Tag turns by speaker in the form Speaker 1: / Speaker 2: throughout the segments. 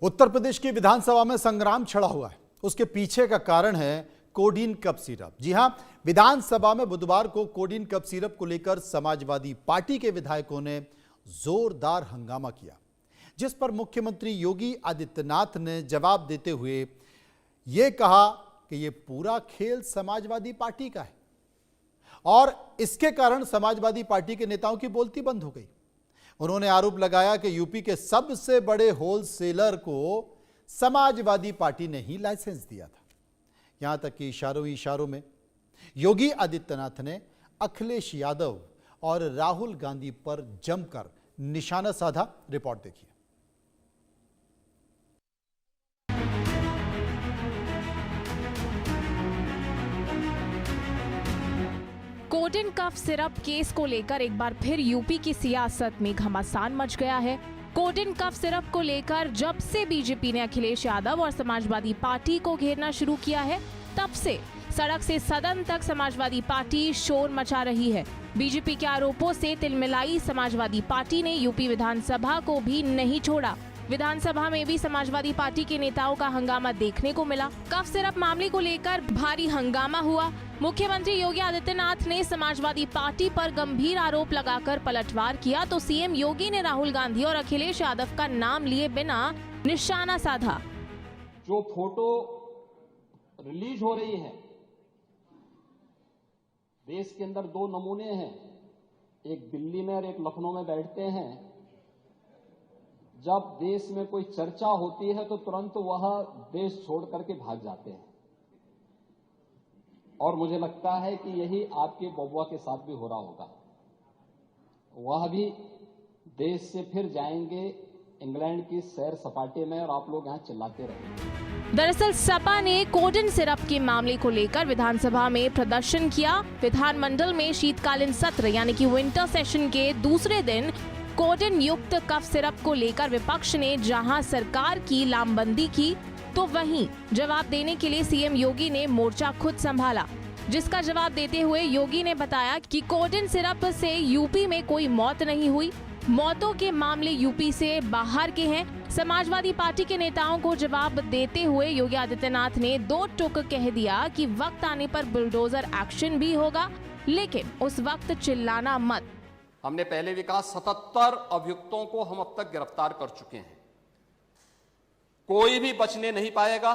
Speaker 1: उत्तर प्रदेश की विधानसभा में संग्राम छिड़ा हुआ है। उसके पीछे का कारण है कोडीन कफ सिरप। जी हां, विधानसभा में बुधवार को कोडीन कफ सिरप को लेकर समाजवादी पार्टी के विधायकों ने जोरदार हंगामा किया, जिस पर मुख्यमंत्री योगी आदित्यनाथ ने जवाब देते हुए यह कहा कि यह पूरा खेल समाजवादी पार्टी का है और इसके कारण समाजवादी पार्टी के नेताओं की बोलती बंद हो गई। उन्होंने आरोप लगाया कि यूपी के सबसे बड़े होलसेलर को समाजवादी पार्टी ने ही लाइसेंस दिया था। यहां तक कि इशारों में योगी आदित्यनाथ ने अखिलेश यादव और राहुल गांधी पर जमकर निशाना साधा। रिपोर्ट देखिए।
Speaker 2: कोडीन कफ सिरप केस को लेकर एक बार फिर यूपी की सियासत में घमासान मच गया है। कोडीन कफ सिरप को लेकर जब से बीजेपी ने अखिलेश यादव और समाजवादी पार्टी को घेरना शुरू किया है, तब से सड़क से सदन तक समाजवादी पार्टी शोर मचा रही है। बीजेपी के आरोपों से तिलमिलाई समाजवादी पार्टी ने यूपी विधानसभा को भी नहीं छोड़ा। विधानसभा में भी समाजवादी पार्टी के नेताओं का हंगामा देखने को मिला। कफ सिरप मामले को लेकर भारी हंगामा हुआ। मुख्यमंत्री योगी आदित्यनाथ ने समाजवादी पार्टी पर गंभीर आरोप लगाकर पलटवार किया तो सीएम योगी ने राहुल गांधी और अखिलेश यादव का नाम लिए बिना निशाना साधा।
Speaker 3: जो फोटो रिलीज हो रही है, देश के अंदर दो नमूने हैं, एक दिल्ली में और एक लखनऊ में बैठते हैं। जब देश में कोई चर्चा होती है तो तुरंत वह देश छोड़ करके भाग जाते हैं और मुझे लगता है कि यही आपके बबुआ के साथ भी हो रहा होगा। वह भी देश से फिर जाएंगे इंग्लैंड की सैर सपाटे में और आप लोग यहाँ चिल्लाते रहेंगे।
Speaker 2: दरअसल सपा ने कोडीन सिरप के मामले को लेकर विधानसभा में प्रदर्शन किया। विधानमंडल में शीतकालीन सत्र यानी कि विंटर सेशन के दूसरे दिन कोडीन युक्त कफ सिरप को लेकर विपक्ष ने जहां सरकार की लामबंदी की, तो वहीं जवाब देने के लिए सीएम योगी ने मोर्चा खुद संभाला। जिसका जवाब देते हुए योगी ने बताया कि कोडीन सिरप से यूपी में कोई मौत नहीं हुई, मौतों के मामले यूपी से बाहर के हैं। समाजवादी पार्टी के नेताओं को जवाब देते हुए योगी आदित्यनाथ ने दो टूक कह दिया कि वक्त आने पर बुलडोजर एक्शन भी होगा, लेकिन उस वक्त चिल्लाना मत।
Speaker 4: हमने पहले भी कहा 77 अभियुक्तों को हम अब तक गिरफ्तार कर चुके हैं, कोई भी बचने नहीं पाएगा।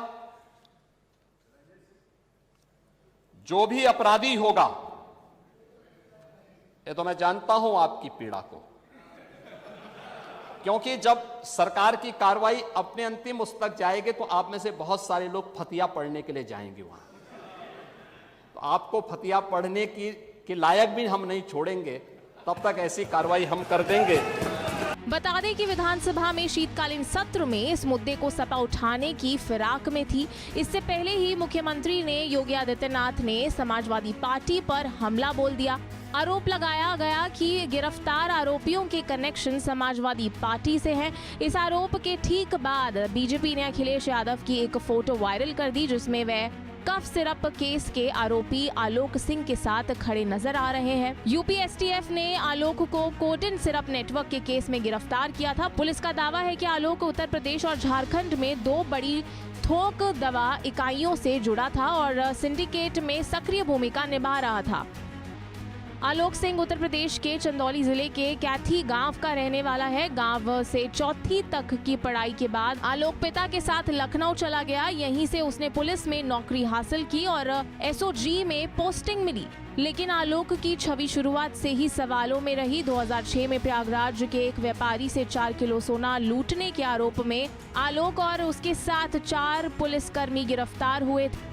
Speaker 4: जो भी अपराधी होगा, ये तो मैं जानता हूं आपकी पीड़ा को, क्योंकि जब सरकार की कार्रवाई अपने अंतिम उस तक जाएगी तो आप में से बहुत सारे लोग फतिया पढ़ने के लिए जाएंगे वहां, तो आपको फतिया पढ़ने की लायक भी हम नहीं छोड़ेंगे, तब तक ऐसी कार्रवाई हम कर देंगे।
Speaker 2: बता दें कि विधानसभा में शीतकालीन सत्र में इस मुद्दे को सपा उठाने की फिराक में थी। इससे पहले ही मुख्यमंत्री ने योगी आदित्यनाथ ने समाजवादी पार्टी पर हमला बोल दिया। आरोप लगाया गया कि गिरफ्तार आरोपियों के कनेक्शन समाजवादी पार्टी से हैं। इस आरोप के ठीक बाद बीजेपी ने अखिलेश यादव की एक फोटो वायरल कर दी, जिसमें वह कफ सिरप केस के आरोपी आलोक सिंह के साथ खड़े नजर आ रहे हैं। यूपी एसटीएफ ने आलोक को कोडीन सिरप नेटवर्क के केस में गिरफ्तार किया था। पुलिस का दावा है कि आलोक उत्तर प्रदेश और झारखंड में दो बड़ी थोक दवा इकाइयों से जुड़ा था और सिंडिकेट में सक्रिय भूमिका निभा रहा था। आलोक सिंह उत्तर प्रदेश के चंदौली जिले के कैथी गांव का रहने वाला है। गांव से चौथी तक की पढ़ाई के बाद आलोक पिता के साथ लखनऊ चला गया। यहीं से उसने पुलिस में नौकरी हासिल की और एसओजी में पोस्टिंग मिली, लेकिन आलोक की छवि शुरुआत से ही सवालों में रही। 2006 में प्रयागराज के एक व्यापारी से 4 किलो सोना लूटने के आरोप में आलोक और उसके साथ 4 पुलिसकर्मी गिरफ्तार हुए थे।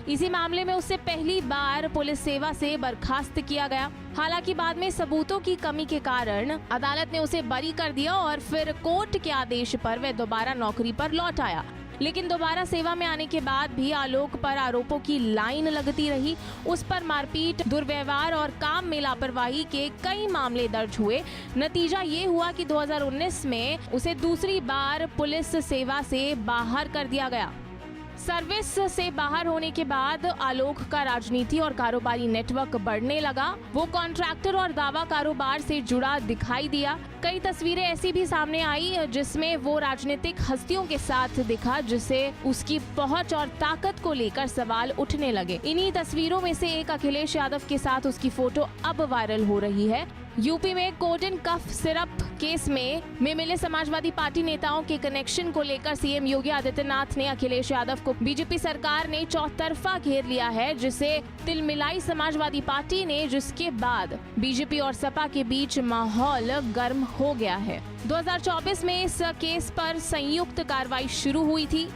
Speaker 2: इसी मामले में उससे पहली बार पुलिस सेवा से बर्खास्त किया गया। हालांकि बाद में सबूतों की कमी के कारण अदालत ने उसे बरी कर दिया और फिर कोर्ट के आदेश पर वह दोबारा नौकरी पर लौट आया। लेकिन दोबारा सेवा में आने के बाद भी आलोक पर आरोपों की लाइन लगती रही। उस पर मारपीट, दुर्व्यवहार और काम में लापरवाही के कई मामले दर्ज हुए। नतीजा ये हुआ कि 2019 में उसे दूसरी बार पुलिस सेवा से बाहर कर दिया गया। सर्विस से बाहर होने के बाद आलोक का राजनीति और कारोबारी नेटवर्क बढ़ने लगा। वो कॉन्ट्रैक्टर और दावा कारोबार से जुड़ा दिखाई दिया। कई तस्वीरें ऐसी भी सामने आई जिसमें वो राजनीतिक हस्तियों के साथ दिखा, जिसे उसकी पहुंच और ताकत को लेकर सवाल उठने लगे। इन्हीं तस्वीरों में से एक अखिलेश यादव के साथ उसकी फोटो अब वायरल हो रही है। यूपी में कोडिन कफ सिरप केस में मिले समाजवादी पार्टी नेताओं के कनेक्शन को लेकर सीएम योगी आदित्यनाथ ने अखिलेश यादव को बीजेपी सरकार ने चौतरफा घेर लिया है, जिसे तिलमिलाई समाजवादी पार्टी ने, जिसके बाद बीजेपी और सपा के बीच माहौल गर्म हो गया है। 2024 में इस केस पर संयुक्त कार्रवाई शुरू हुई थी।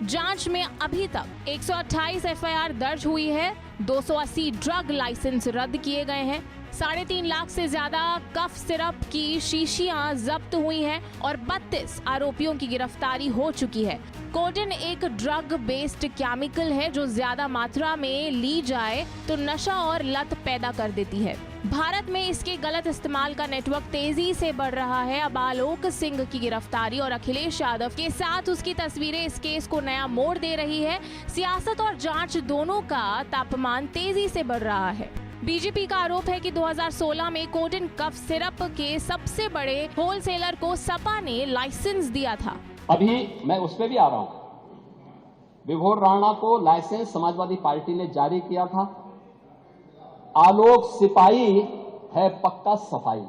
Speaker 2: जांच में अभी तक 128 एफआईआर दर्ज हुई है। 280 ड्रग लाइसेंस रद्द किए गए हैं। 3.5 लाख से ज्यादा कफ सिरप की शीशियां जब्त हुई हैं और 32 आरोपियों की गिरफ्तारी हो चुकी है। कोडिन एक ड्रग बेस्ड केमिकल है जो ज्यादा मात्रा में ली जाए तो नशा और लत पैदा कर देती है। भारत में इसके गलत इस्तेमाल का नेटवर्क तेजी से बढ़ रहा है। अब आलोक सिंह की गिरफ्तारी और अखिलेश यादव के साथ उसकी तस्वीरें इस केस को नया मोड़ दे रही है। सियासत और जांच दोनों का तापमान तेजी से बढ़ रहा है। बीजेपी का आरोप है कि 2016 में कोडिन कफ सिरप के सबसे बड़े होलसेलर को सपा ने लाइसेंस दिया था।
Speaker 3: अभी मैं उस पर भी आ रहा हूं। विभोर राणा को लाइसेंस समाजवादी पार्टी ने जारी किया था। आलोक सिपाही है पक्का सफाई।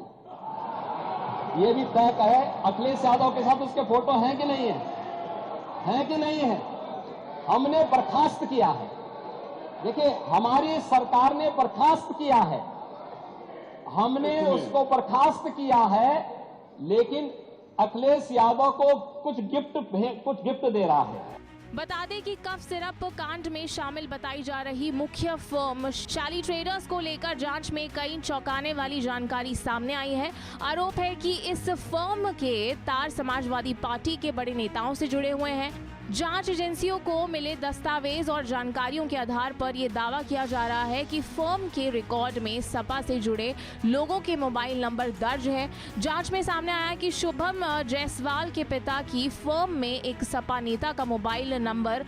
Speaker 3: ये भी तय है अखिलेश यादव के साथ उसके फोटो हैं कि नहीं है, हैं कि नहीं है। हमने बर्खास्त किया है। देखिए, हमारी सरकार ने बर्खास्त किया है, हमने उसको बर्खास्त किया है, लेकिन अखिलेश यादव को कुछ गिफ्ट दे रहा है।
Speaker 2: बता दें कि कफ सिरप कांड में शामिल बताई जा रही मुख्य फर्म शाली ट्रेडर्स को लेकर जांच में कई चौंकाने वाली जानकारी सामने आई है। आरोप है कि इस फर्म के तार समाजवादी पार्टी के बड़े नेताओं से जुड़े हुए हैं। जांच एजेंसियों को मिले दस्तावेज और जानकारियों के आधार पर यह दावा किया जा रहा है कि फर्म के रिकॉर्ड में सपा से जुड़े लोगों के मोबाइल नंबर दर्ज है। जांच में सामने आया कि शुभम जायसवाल के पिता की फर्म में एक सपा नेता का मोबाइल नंबर